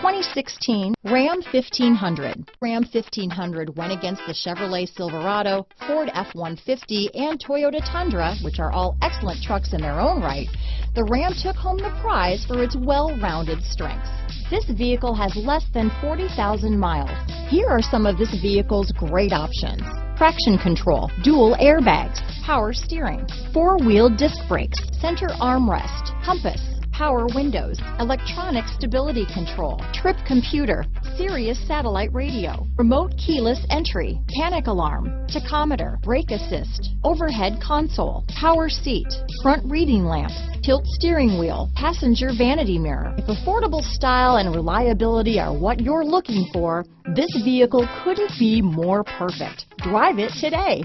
2016 Ram 1500. Ram 1500 went against the Chevrolet Silverado, Ford F-150, and Toyota Tundra, which are all excellent trucks in their own right. The Ram took home the prize for its well-rounded strengths. This vehicle has less than 40,000 miles. Here are some of this vehicle's great options: traction control, dual airbags, power steering, four-wheel disc brakes, center armrest, compass, power windows, electronic stability control, trip computer, Sirius satellite radio, remote keyless entry, panic alarm, tachometer, brake assist, overhead console, power seat, front reading lamps, tilt steering wheel, passenger vanity mirror. If affordable style and reliability are what you're looking for, this vehicle couldn't be more perfect. Drive it today.